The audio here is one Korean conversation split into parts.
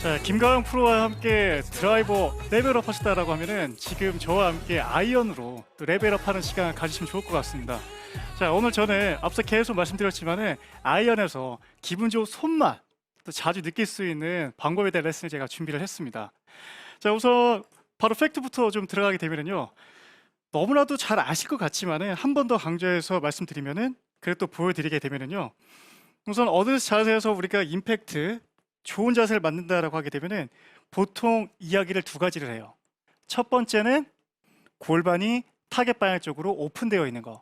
자, 김가영 프로와 함께 드라이버 레벨업 하시다라고 하면은 지금 저와 함께 아이언으로 또 레벨업하는 시간 가지시면 좋을 것 같습니다. 자, 오늘 저는 앞서 계속 말씀드렸지만은 아이언에서 기분 좋은 손맛 또 자주 느낄 수 있는 방법에 대한 레슨을 제가 준비를 했습니다. 자, 우선 바로 팩트부터 좀 들어가게 되면은요. 너무나도 잘 아실 것 같지만은 한 번 더 강조해서 말씀드리면은 그리고 또 보여드리게 되면은요. 우선 어느 자세에서 우리가 임팩트 좋은 자세를 만든다라고 하게 되면은 보통 이야기를 두 가지를 해요. 첫 번째는 골반이 타겟 방향 쪽으로 오픈되어 있는 거.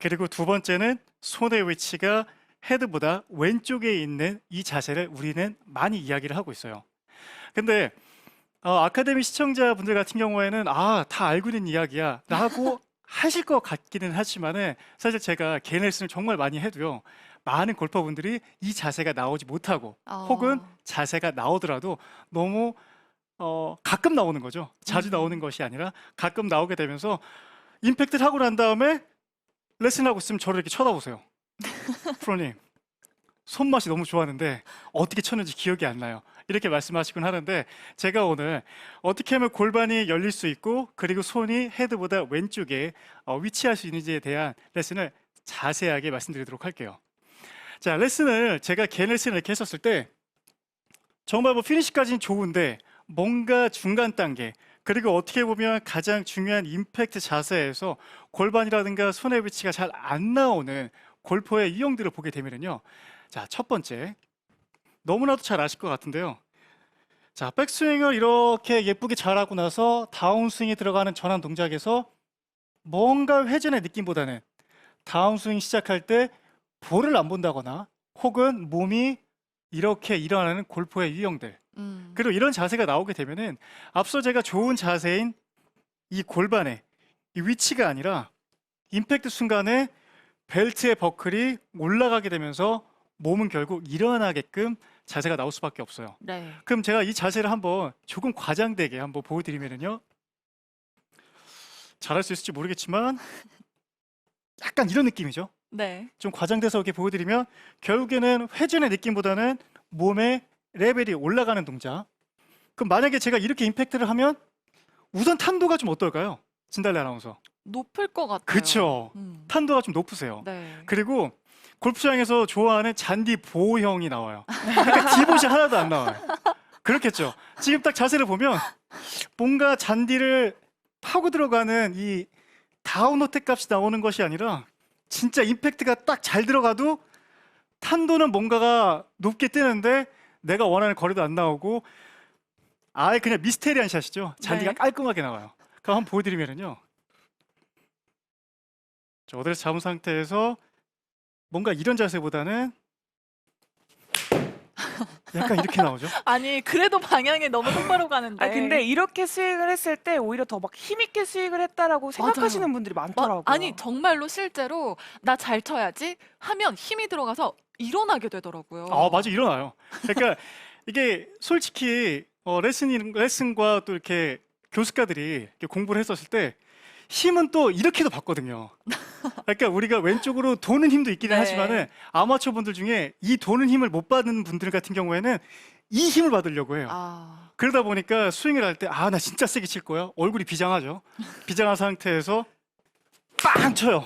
그리고 두 번째는 손의 위치가 헤드보다 왼쪽에 있는 이 자세를 우리는 많이 이야기를 하고 있어요. 근데 아카데미 시청자분들 같은 경우에는 다 알고 있는 이야기야 라고 하실 것 같기는 하지만은 사실 제가 개인 레슨을 정말 많이 해도요. 많은 골퍼분들이 이 자세가 나오지 못하고 혹은 자세가 나오더라도 너무 가끔 나오는 거죠. 자주 나오는 것이 아니라 가끔 나오게 되면서 임팩트를 하고 난 다음에 레슨하고 있으면 저를 이렇게 쳐다보세요. 프로님, 손맛이 너무 좋았는데 어떻게 쳤는지 기억이 안 나요. 이렇게 말씀하시곤 하는데 제가 오늘 어떻게 하면 골반이 열릴 수 있고 그리고 손이 헤드보다 왼쪽에 위치할 수 있는지에 대한 레슨을 자세하게 말씀드리도록 할게요. 자, 레슨을 제가 개인 레슨을 이렇게 했었을 때 정말 뭐 피니시까지는 좋은데 뭔가 중간 단계 그리고 어떻게 보면 가장 중요한 임팩트 자세에서 골반이라든가 손의 위치가 잘 안 나오는 골퍼의 유형들을 보게 되면요. 자, 첫 번째 너무나도 잘 아실 것 같은데요. 자, 백스윙을 이렇게 예쁘게 잘하고 나서 다운스윙에 들어가는 전환 동작에서 뭔가 회전의 느낌보다는 다운스윙 시작할 때 볼을 안 본다거나 혹은 몸이 이렇게 일어나는 골퍼의 유형들. 그리고 이런 자세가 나오게 되면은 앞서 제가 좋은 자세인 이 골반의 이 위치가 아니라 임팩트 순간에 벨트의 버클이 올라가게 되면서 몸은 결국 일어나게끔 자세가 나올 수밖에 없어요. 네. 그럼 제가 이 자세를 한번 조금 과장되게 한번 보여드리면요. 잘할 수 있을지 모르겠지만 약간 이런 느낌이죠. 네. 좀 과장돼서 이렇게 보여드리면 결국에는 회전의 느낌보다는 몸의 레벨이 올라가는 동작. 그럼 만약에 제가 이렇게 임팩트를 하면 우선 탄도가 좀 어떨까요? 진달래 아나운서. 높을 것 같아요. 그쵸. 탄도가 좀 높으세요. 네. 그리고 골프장에서 좋아하는 잔디 보호형이 나와요. 그러니까 디봇이 하나도 안 나와요. 그렇겠죠. 지금 딱 자세를 보면 뭔가 잔디를 파고 들어가는 이 다운 어택 값이 나오는 것이 아니라 진짜 임팩트가 딱 잘 들어가도 탄도는 뭔가가 높게 뜨는데 내가 원하는 거리도 안 나오고 아예 그냥 미스테리한 샷이죠. 잔디가 네. 깔끔하게 나와요. 그럼 한번 보여드리면요. 어드레스 잡은 상태에서 뭔가 이런 자세보다는 약간 이렇게 나오죠. 아니 그래도 방향이 너무 똑바로 가는데. 근데 이렇게 스윙을 했을 때 오히려 더 막 힘있게 스윙을 했다라고 생각하시는 분들이 많더라고요. 아니 정말로 실제로 나 잘 쳐야지 하면 힘이 들어가서 일어나게 되더라고요. 맞아, 일어나요. 그러니까 이게 솔직히 레슨과 또 이렇게 교습가들이 이렇게 공부를 했었을 때 힘은 또 이렇게도 받거든요. 그러니까 우리가 왼쪽으로 도는 힘도 있기는 네. 하지만은 아마추어 분들 중에 이 도는 힘을 못 받는 분들 같은 경우에는 이 힘을 받으려고 해요. 그러다 보니까 스윙을 할 때 나 진짜 세게 칠 거야. 얼굴이 비장하죠. 비장한 상태에서 빵 쳐요.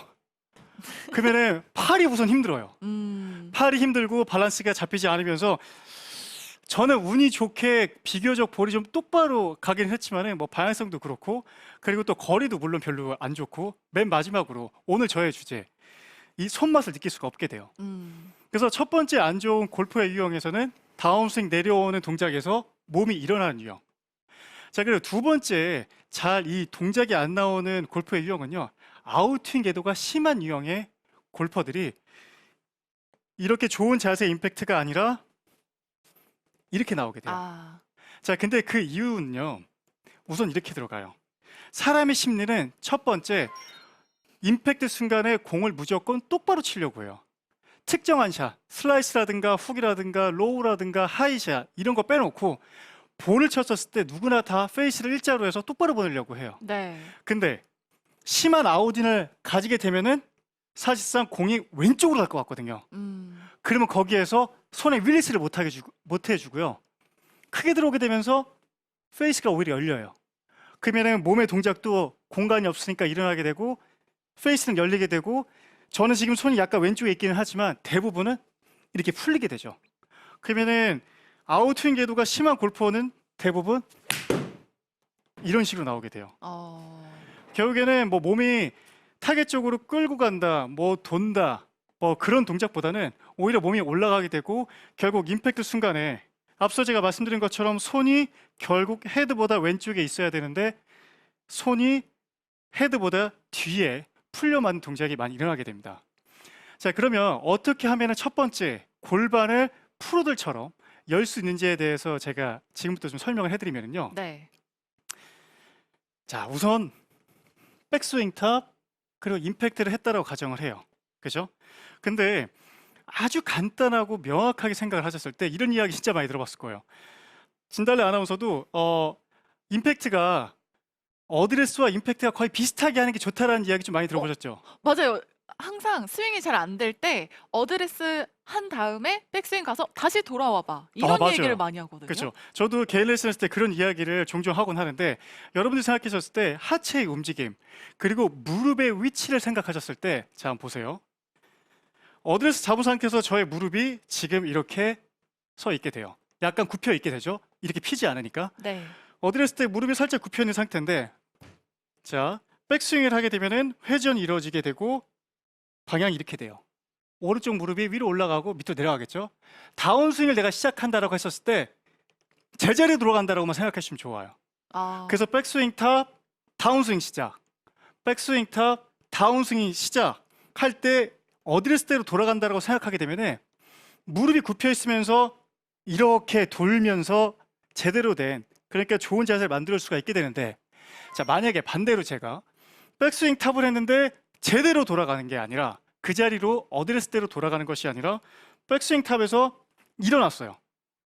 그러면은 팔이 우선 힘들어요. 팔이 힘들고 밸런스가 잡히지 않으면서 저는 운이 좋게 비교적 볼이 좀 똑바로 가긴 했지만은 뭐 방향성도 그렇고 그리고 또 거리도 물론 별로 안 좋고 맨 마지막으로 오늘 저의 주제 이 손맛을 느낄 수가 없게 돼요. 그래서 첫 번째 안 좋은 골프의 유형에서는 다운스윙 내려오는 동작에서 몸이 일어나는 유형. 자, 그리고 두 번째 잘 이 동작이 안 나오는 골프의 유형은요. 아웃스윙 궤도가 심한 유형의 골퍼들이 이렇게 좋은 자세 임팩트가 아니라 이렇게 나오게 돼요. 자, 근데 그 이유는요. 우선 이렇게 들어가요. 사람의 심리는 첫 번째 임팩트 순간에 공을 무조건 똑바로 치려고 해요. 특정한 샷, 슬라이스라든가 훅이라든가 로우라든가 하이샷 이런 거 빼놓고 볼을 쳤었을 때 누구나 다 페이스를 일자로 해서 똑바로 보내려고 해요. 네. 근데 심한 아웃인을 가지게 되면은 사실상 공이 왼쪽으로 갈 것 같거든요. 그러면 거기에서 손에 릴리스를 못 해주고요. 크게 들어오게 되면서 페이스가 오히려 열려요. 그러면은 몸의 동작도 공간이 없으니까 일어나게 되고 페이스는 열리게 되고 저는 지금 손이 약간 왼쪽에 있기는 하지만 대부분은 이렇게 풀리게 되죠. 그러면은 아웃스윙 궤도가 심한 골퍼는 대부분 이런 식으로 나오게 돼요. 결국에는 뭐 몸이 타겟 쪽으로 끌고 간다, 뭐 돈다, 뭐 그런 동작보다는 오히려 몸이 올라가게 되고 결국 임팩트 순간에 앞서 제가 말씀드린 것처럼 손이 결국 헤드보다 왼쪽에 있어야 되는데 손이 헤드보다 뒤에 풀려 맞는 동작이 많이 일어나게 됩니다. 자, 그러면 어떻게 하면 첫 번째 골반을 프로들처럼 열 수 있는지에 대해서 제가 지금부터 좀 설명을 해드리면요. 네. 자, 우선 백스윙 탑 그리고 임팩트를 했다라고 가정을 해요. 그죠? 근데 아주 간단하고 명확하게 생각을 하셨을 때 이런 이야기 진짜 많이 들어봤을 거예요. 진달래 아나운서도 임팩트가 어드레스와 임팩트가 거의 비슷하게 하는 게 좋다라는 이야기 좀 많이 들어보셨죠? 맞아요. 항상 스윙이 잘 안 될 때 어드레스 한 다음에 백스윙 가서 다시 돌아와 봐. 이런 맞아요. 얘기를 많이 하거든요. 그렇죠. 저도 개인 레슨 했을 때 그런 이야기를 종종 하곤 하는데 여러분들이 생각하셨을 때 하체의 움직임 그리고 무릎의 위치를 생각하셨을 때 자, 한번 보세요. 어드레스 잡은 상태에서 저의 무릎이 지금 이렇게 서 있게 돼요. 약간 굽혀 있게 되죠. 이렇게 피지 않으니까. 네. 어드레스 때 무릎이 살짝 굽혀 있는 상태인데 자, 백스윙을 하게 되면은 회전이 이루어지게 되고 방향이 이렇게 돼요. 오른쪽 무릎이 위로 올라가고 밑으로 내려가겠죠. 다운스윙을 내가 시작한다라고 했었을 때 제자리에 돌아간다라고만 생각하시면 좋아요. 그래서 백스윙 탑, 다운스윙 시작. 백스윙 탑, 다운스윙 시작 할 때 어드레스대로 돌아간다라고 생각하게 되면은 무릎이 굽혀 있으면서 이렇게 돌면서 제대로 된 그러니까 좋은 자세를 만들 수가 있게 되는데 자, 만약에 반대로 제가 백스윙 탑을 했는데 제대로 돌아가는 게 아니라 그 자리로 어드레스대로 돌아가는 것이 아니라 백스윙 탑에서 일어났어요.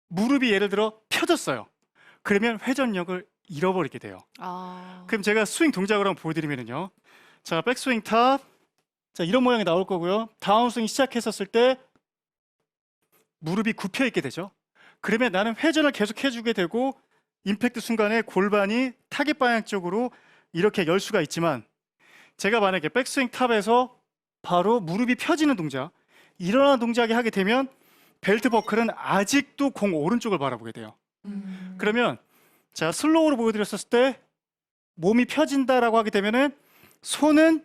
무릎이 예를 들어 펴졌어요. 그러면 회전력을 잃어버리게 돼요. 그럼 제가 스윙 동작을 한번 보여드리면요. 자, 백스윙 탑. 자, 이런 모양이 나올 거고요. 다운스윙 시작했었을 때 무릎이 굽혀 있게 되죠. 그러면 나는 회전을 계속 해주게 되고 임팩트 순간에 골반이 타겟 방향 쪽으로 이렇게 열 수가 있지만 제가 만약에 백스윙 탑에서 바로 무릎이 펴지는 동작, 일어나는 동작이 하게 되면 벨트 버클은 아직도 공 오른쪽을 바라보게 돼요. 그러면 자, 슬로우로 보여드렸을 때 몸이 펴진다라고 하게 되면은 손은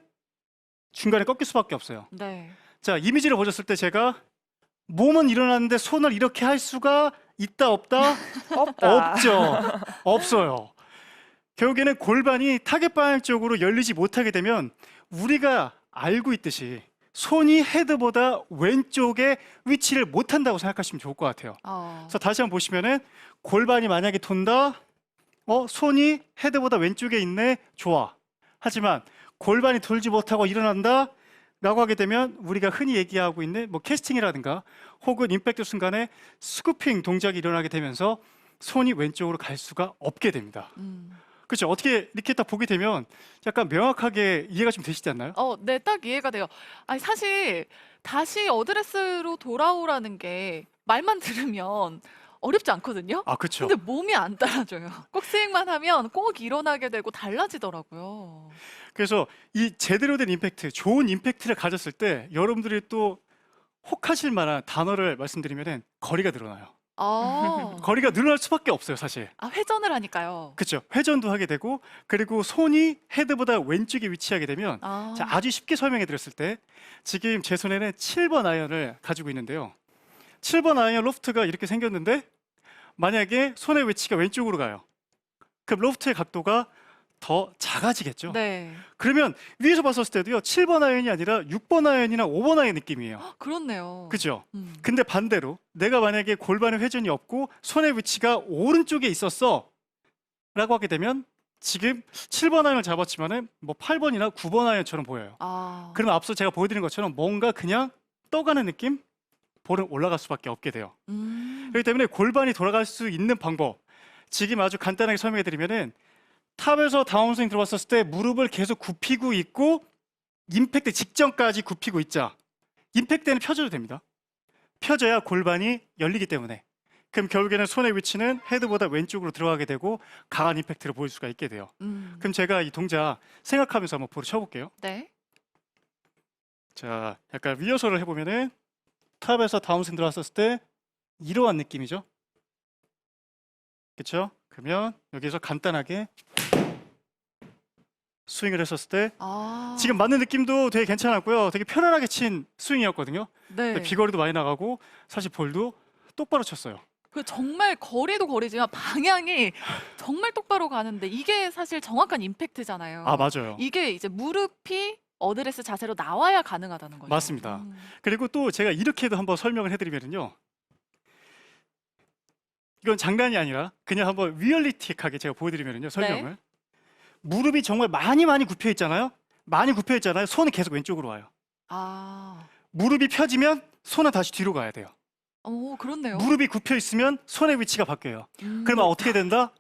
중간에 꺾일 수밖에 없어요. 네. 자, 이미지를 보셨을 때 제가 몸은 일어났는데 손을 이렇게 할 수가 있다 없다? 없다. 없죠. 없어요. 결국에는 골반이 타겟 방향 쪽으로 열리지 못하게 되면 우리가 알고 있듯이 손이 헤드보다 왼쪽에 위치를 못한다고 생각하시면 좋을 것 같아요. 그래서 다시 한번 보시면은 골반이 만약에 돈다, 손이 헤드보다 왼쪽에 있네, 좋아. 하지만 골반이 돌지 못하고 일어난다 라고 하게 되면 우리가 흔히 얘기하고 있는 뭐 캐스팅이라든가 혹은 임팩트 순간에 스쿠핑 동작이 일어나게 되면서 손이 왼쪽으로 갈 수가 없게 됩니다. 그렇죠? 어떻게 이렇게 딱 보게 되면 약간 명확하게 이해가 좀 되시지 않나요? 네, 딱 이해가 돼요. 아니, 사실 다시 어드레스로 돌아오라는 게 말만 들으면 어렵지 않거든요. 그렇죠. 근데 몸이 안 따라줘요. 꼭 스윙만 하면 꼭 일어나게 되고 달라지더라고요. 그래서 이 제대로 된 임팩트, 좋은 임팩트를 가졌을 때 여러분들이 또 혹하실 만한 단어를 말씀드리면은 거리가 늘어나요. 거리가 늘어날 수밖에 없어요, 사실. 회전을 하니까요. 그렇죠. 회전도 하게 되고 그리고 손이 헤드보다 왼쪽에 위치하게 되면 자, 아주 쉽게 설명해 드렸을 때 지금 제 손에는 7번 아이언을 가지고 있는데요. 7번 아이언 로프트가 이렇게 생겼는데 만약에 손의 위치가 왼쪽으로 가요. 그럼 로프트의 각도가 더 작아지겠죠. 네. 그러면 위에서 봤었을 때도요. 7번 아이언이 아니라 6번 아이언이나 5번 아이언 느낌이에요. 그렇네요. 그죠? 근데 반대로 내가 만약에 골반의 회전이 없고 손의 위치가 오른쪽에 있었어 라고 하게 되면 지금 7번 아이언을 잡았지만은 뭐 8번이나 9번 아이언처럼 보여요. 그러면 앞서 제가 보여드린 것처럼 뭔가 그냥 떠가는 느낌? 볼은 올라갈 수밖에 없게 돼요. 그렇기 때문에 골반이 돌아갈 수 있는 방법 지금 아주 간단하게 설명해 드리면은 탑에서 다운스윙 들어왔었을 때 무릎을 계속 굽히고 있고 임팩트 직전까지 굽히고 있자. 임팩트 때는 펴줘도 됩니다. 펴져야 골반이 열리기 때문에 그럼 결국에는 손의 위치는 헤드보다 왼쪽으로 들어가게 되고 강한 임팩트를 보일 수가 있게 돼요. 그럼 제가 이 동작 생각하면서 한번 볼을 쳐볼게요. 네. 자, 약간 리허설을 해보면은 탑에서 다운스윙 들어왔었을 때 이러한 느낌이죠. 그렇죠? 그러면 여기서 간단하게 스윙을 했었을 때 아. 지금 맞는 느낌도 되게 괜찮았고요. 되게 편안하게 친 스윙이었거든요. 네. 근데 비거리도 많이 나가고 사실 볼도 똑바로 쳤어요. 그 정말 거리도 거리지만 방향이 정말 똑바로 가는데 이게 사실 정확한 임팩트잖아요. 아, 맞아요. 이게 이제 무릎이 어드레스 자세로 나와야 가능하다는 거죠. 맞습니다. 그리고 또 제가 이렇게도 한번 설명을 해드리면요. 이건 장난이 아니라 그냥 한번 리얼리틱하게 제가 보여드리면요. 설명을. 무릎이 정말 많이 굽혀 있잖아요. 많이 굽혀 있잖아요. 손은 계속 왼쪽으로 와요. 아. 무릎이 펴지면 손은 다시 뒤로 가야 돼요. 오, 그렇네요. 무릎이 굽혀 있으면 손의 위치가 바뀌어요. 음. 그러면 어떻게 된다?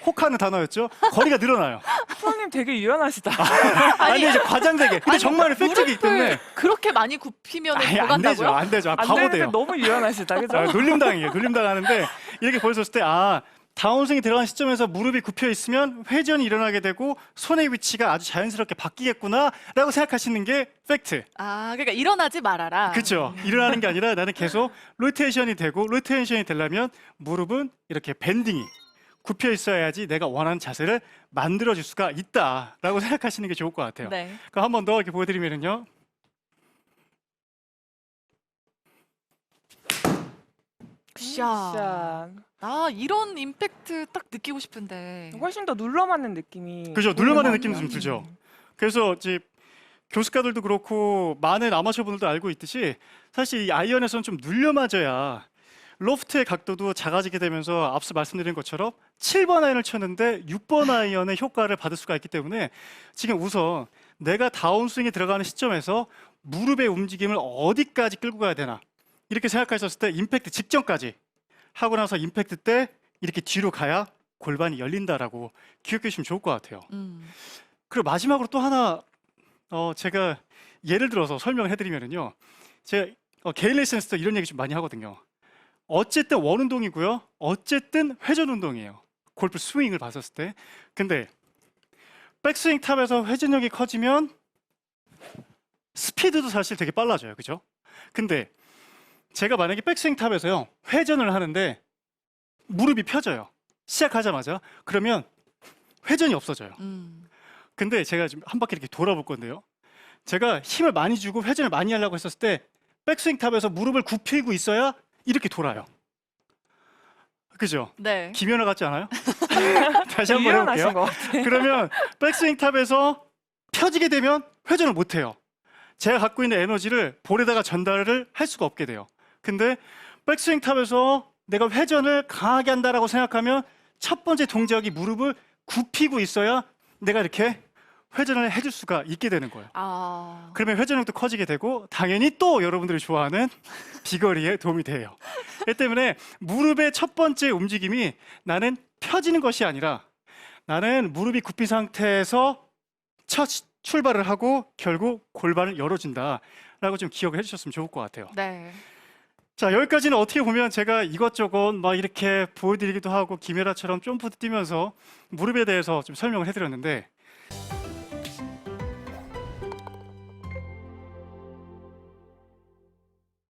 혹하는 단어였죠. 거리가 늘어나요. 프로님 되게 유연하시다. 아니 이제 과장되게. 근데 정말 팩트이기 때문에 무릎을 그렇게 많이 굽히면 아니, 더 안 되죠. 간다고요? 안 되죠. 아, 안 바보 되는데 돼요. 너무 유연하시다. 그죠? 놀림당해요. 놀림당하는데 이렇게 보여줬을 때 다운스윙이 들어간 시점에서 무릎이 굽혀 있으면 회전이 일어나게 되고 손의 위치가 아주 자연스럽게 바뀌겠구나라고 생각하시는 게 팩트. 아, 그러니까 일어나지 말아라. 그렇죠. 일어나는 게 아니라 나는 계속 로테이션이 되고 로테이션이 되려면 무릎은 이렇게 밴딩이 굽혀 있어야지 내가 원하는 자세를 만들어줄 수가 있다라고 생각하시는 게 좋을 것 같아요. 네. 그럼 한 번 더 이렇게 보여드리면요. 굿샷. 아, 이런 임팩트 딱 느끼고 싶은데. 훨씬 더 눌러맞는 느낌이. 그죠? 보이는 눌러맞는 것 느낌도 좀 같아요. 들죠. 그래서 이제 교습가들도 그렇고 많은 아마추어 분들도 알고 있듯이 사실 이 아이언에서는 좀 눌려 맞아야 로프트의 각도도 작아지게 되면서 앞서 말씀드린 것처럼 7번 아이언을 쳤는데 6번 아이언의 효과를 받을 수가 있기 때문에 지금 우선 내가 다운스윙이 들어가는 시점에서 무릎의 움직임을 어디까지 끌고 가야 되나 이렇게 생각하셨을 때 임팩트 직전까지 하고 나서 임팩트 때 이렇게 뒤로 가야 골반이 열린다라고 기억해 주시면 좋을 것 같아요. 그리고 마지막으로 또 하나 제가 예를 들어서 설명을 해드리면요. 제가 개인 레슨에서 이런 얘기 좀 많이 하거든요. 어쨌든 원 운동이고요. 어쨌든 회전 운동이에요. 골프 스윙을 봤었을 때. 근데 백스윙 탑에서 회전력이 커지면 스피드도 사실 되게 빨라져요. 그죠? 근데 제가 만약에 백스윙 탑에서요. 회전을 하는데 무릎이 펴져요. 시작하자마자. 그러면 회전이 없어져요. 근데 제가 지금 한 바퀴 이렇게 돌아볼 건데요. 제가 힘을 많이 주고 회전을 많이 하려고 했었을 때 백스윙 탑에서 무릎을 굽히고 있어야 이렇게 돌아요. 그죠? 네. 김연아 같지 않아요? 다시 한번 유연하신 해볼게요. 것 같아요. 그러면 백스윙 탑에서 펴지게 되면 회전을 못 해요. 제가 갖고 있는 에너지를 볼에다가 전달을 할 수가 없게 돼요. 근데 백스윙 탑에서 내가 회전을 강하게 한다라고 생각하면 첫 번째 동작이 무릎을 굽히고 있어야 내가 이렇게 회전을 해줄 수가 있게 되는 거예요. 아. 그러면 회전력도 커지게 되고 당연히 또 여러분들이 좋아하는 비거리에 도움이 돼요. 그 때문에 무릎의 첫 번째 움직임이 나는 펴지는 것이 아니라 나는 무릎이 굽힌 상태에서 첫 출발을 하고 결국 골반을 열어준다라고 좀 기억을 해주셨으면 좋을 것 같아요. 네. 자, 여기까지는 어떻게 보면 제가 이것저것 막 이렇게 보여드리기도 하고 김연아처럼 점프도 뛰면서 무릎에 대해서 좀 설명을 해드렸는데